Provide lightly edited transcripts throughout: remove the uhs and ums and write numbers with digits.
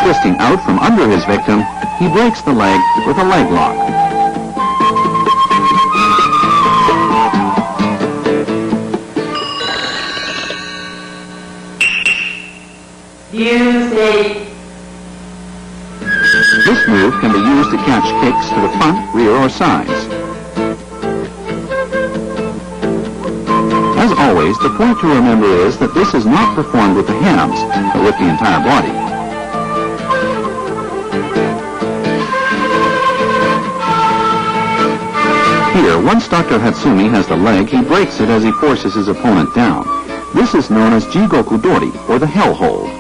twisting out from under his victim, he breaks the leg with a leg lock. This move can be used to catch kicks to the front, rear, or sides. As always, the point to remember is that this is not performed with the hands, but with the entire body. Here, once Dr. Hatsumi has the leg, he breaks it as he forces his opponent down. This is known as Jigoku Dori, or the Hell Hold.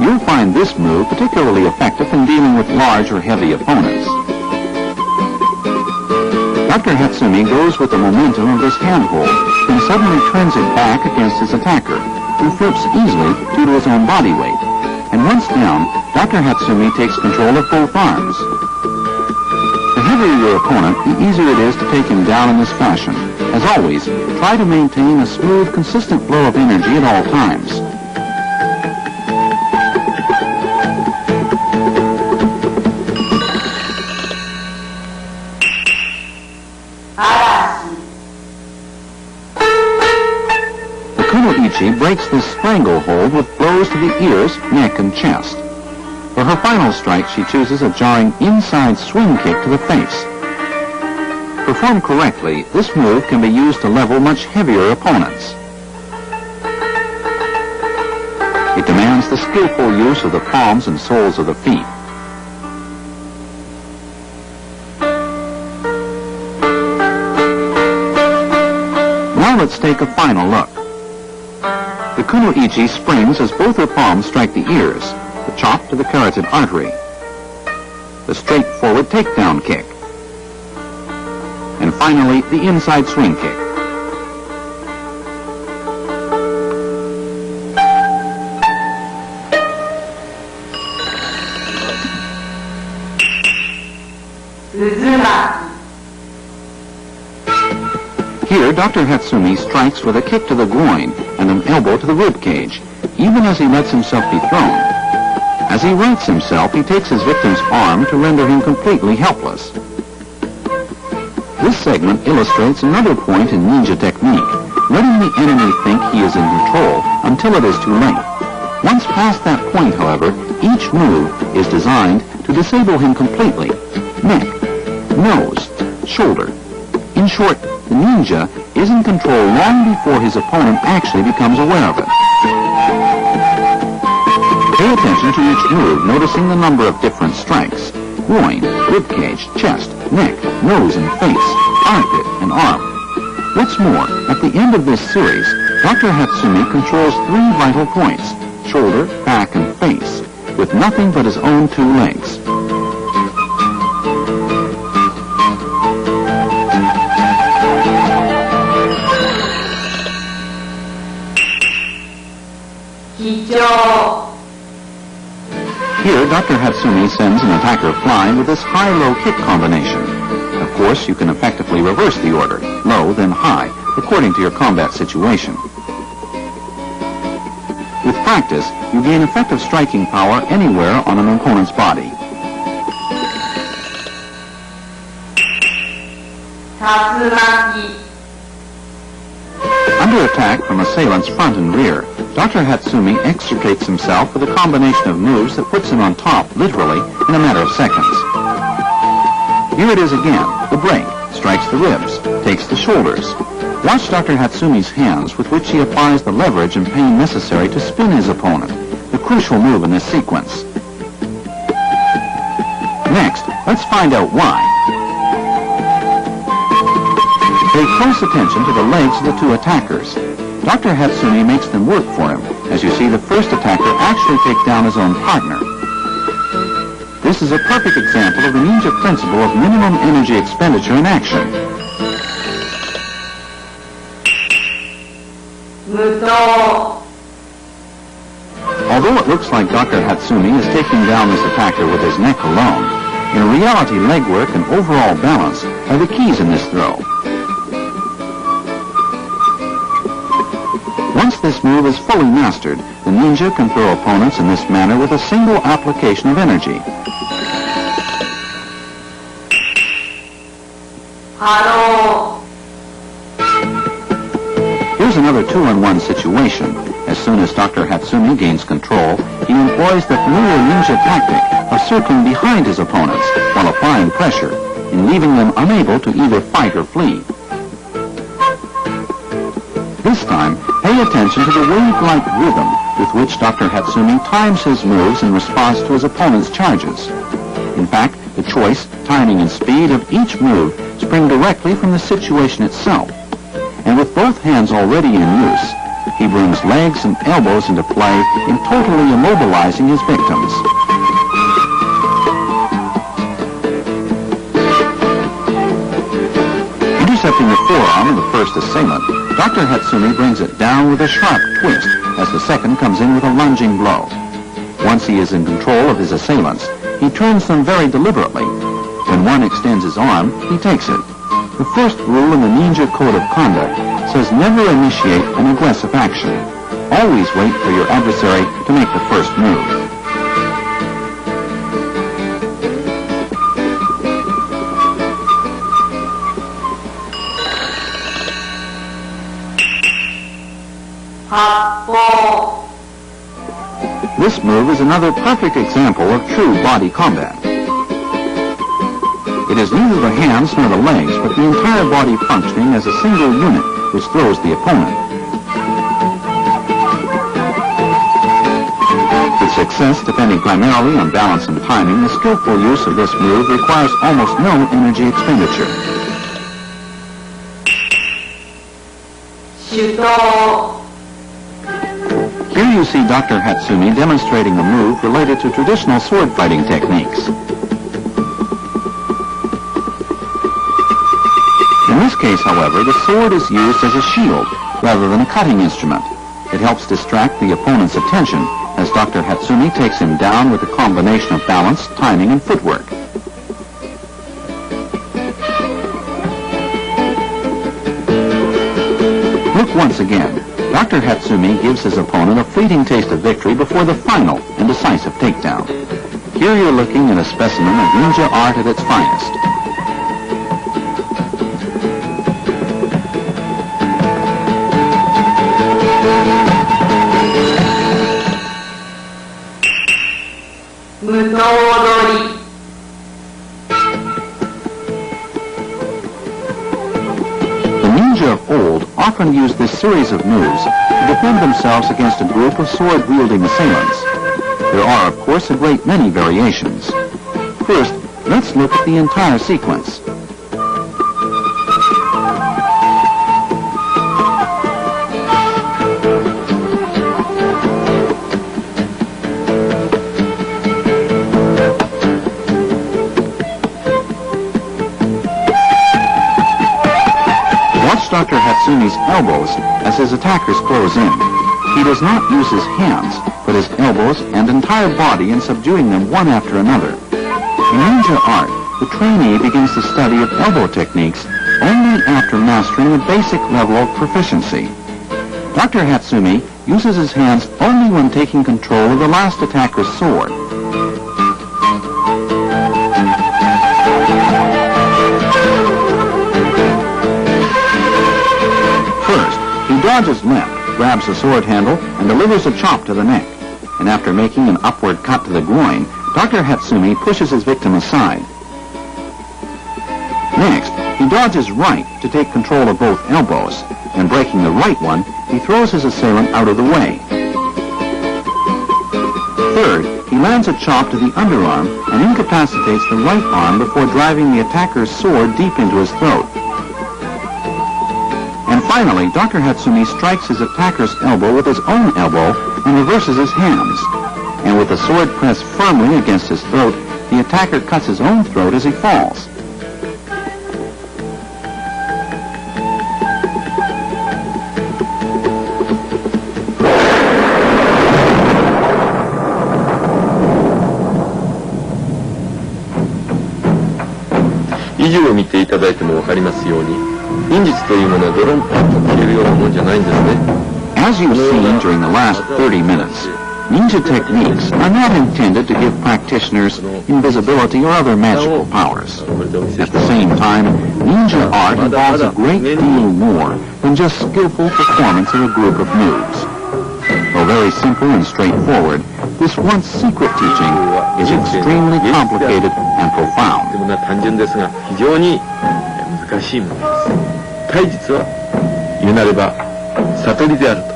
You'll find this move particularly effective in dealing with large or heavy opponents. Dr. Hatsumi goes with the momentum of this handhold and suddenly turns it back against his attacker, who flips easily due to his own body weight. And once down, Dr. Hatsumi takes control of both arms. The heavier your opponent, the easier it is to take him down in this fashion. As always, try to maintain a smooth, consistent flow of energy at all times. She breaks this stranglehold with blows to the ears, neck, and chest. For her final strike, she chooses a jarring inside swing kick to the face. Performed correctly, this move can be used to level much heavier opponents. It demands the skillful use of the palms and soles of the feet. Now let's take a final look. The kuno-ichi springs as both her palms strike the ears, the chop to the carotid artery, the straightforward takedown kick, and finally the inside swing kick. Here, Dr. Hatsumi strikes with a kick to the groin and an elbow to the rib cage, even as he lets himself be thrown. As he rights himself, he takes his victim's arm to render him completely helpless. This segment illustrates another point in ninja technique, letting the enemy think he is in control until it is too late. Once past that point, however, each move is designed to disable him completely. Neck, nose, shoulder. In short, the ninja is in control long before his opponent actually becomes aware of it. Pay attention to each move, noticing the number of different strikes: groin, ribcage, chest, neck, nose and face, armpit, and arm. What's more, at the end of this series, Dr. Hatsumi controls 3 vital points: shoulder, back, and face, with nothing but his own 2 legs. Here, Dr. Hatsumi sends an attacker flying with this high-low kick combination. Of course, you can effectively reverse the order, low, then high, according to your combat situation. With practice, you gain effective striking power anywhere on an opponent's body. Under attack from assailants front and rear, Dr. Hatsumi extricates himself with a combination of moves that puts him on top, literally, in a matter of seconds. Here it is again. The break strikes the ribs, takes the shoulders. Watch Dr. Hatsumi's hands, with which he applies the leverage and pain necessary to spin his opponent, the crucial move in this sequence. Next, let's find out why. Pay close attention to the legs of the 2 attackers. Dr. Hatsumi makes them work for him. As you see, the first attacker actually takes down his own partner. This is a perfect example of the ninja principle of minimum energy expenditure in action. Although it looks like Dr. Hatsumi is taking down this attacker with his neck alone, in reality, leg work and overall balance are the keys in this throw. this move is fully mastered, the ninja can throw opponents in this manner with a single application of energy. Here's another two-on-one situation. As soon as Dr. Hatsumi gains control, he employs the familiar ninja tactic of circling behind his opponents while applying pressure, and leaving them unable to either fight or flee. This time, pay attention to the wave-like rhythm with which Dr. Hatsumi times his moves in response to his opponent's charges. In fact, the choice, timing, and speed of each move spring directly from the situation itself. And with both hands already in use, he brings legs and elbows into play in totally immobilizing his victims. Intercepting the forearm of the first assailant, Dr. Hatsumi brings it down with a sharp twist as the second comes in with a lunging blow. Once he is in control of his assailants, he turns them very deliberately. When one extends his arm, he takes it. The first rule in the ninja code of conduct says never initiate an aggressive action. Always wait for your adversary to make the first move. This move is another perfect example of true body combat. It is neither the hands nor the legs, but the entire body functioning as a single unit which throws the opponent. With success depending primarily on balance and timing, the skillful use of this move requires almost no energy expenditure. Here you see Dr. Hatsumi demonstrating a move related to traditional sword fighting techniques. In this case, however, the sword is used as a shield rather than a cutting instrument. It helps distract the opponent's attention as Dr. Hatsumi takes him down with a combination of balance, timing, and footwork. Look once again. Dr. Hatsumi gives his opponent a fleeting taste of victory before the final and decisive takedown. Here you're looking at a specimen of ninja art at its finest. The ninja of old often used this series of moves to defend themselves against a group of sword-wielding assailants. There are, of course, a great many variations. First, let's look at the entire sequence. Dr. Hatsumi's elbows as his attackers close in. He does not use his hands, but his elbows and entire body in subduing them one after another. In ninja art, the trainee begins the study of elbow techniques only after mastering a basic level of proficiency. Dr. Hatsumi uses his hands only when taking control of the last attacker's sword. He dodges left, grabs the sword handle, and delivers a chop to the neck. And after making an upward cut to the groin, Dr. Hatsumi pushes his victim aside. Next, he dodges right to take control of both elbows, and breaking the right one, he throws his assailant out of the way. Third, he lands a chop to the underarm and incapacitates the right arm before driving the attacker's sword deep into his throat. And finally, Dr. Hatsumi strikes his attacker's elbow with his own elbow and reverses his hands. And with the sword pressed firmly against his throat, the attacker cuts his own throat as he falls. Video を見ていただいてもわかりますように、忍術というものはドロンパンと消えるようなもんじゃないんですね。As you've seen during the last 30 minutes, ninja techniques are not intended to give practitioners invisibility or other magical powers. At the same time, ninja art involves a great deal more than just skillful performance of a group of moves. Though very simple and straightforward, this once secret teaching is extremely complicated and profound. 単純ですが非常に難しいものです。体実は言うなれば悟りである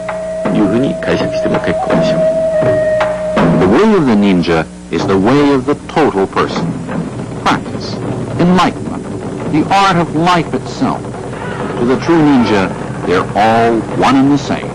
というふうに解釈しても結構でしょう。The way of the ninja is the way of the total person. Practice, enlightenment, the art of life itself. To the true ninja, they're all one and the same.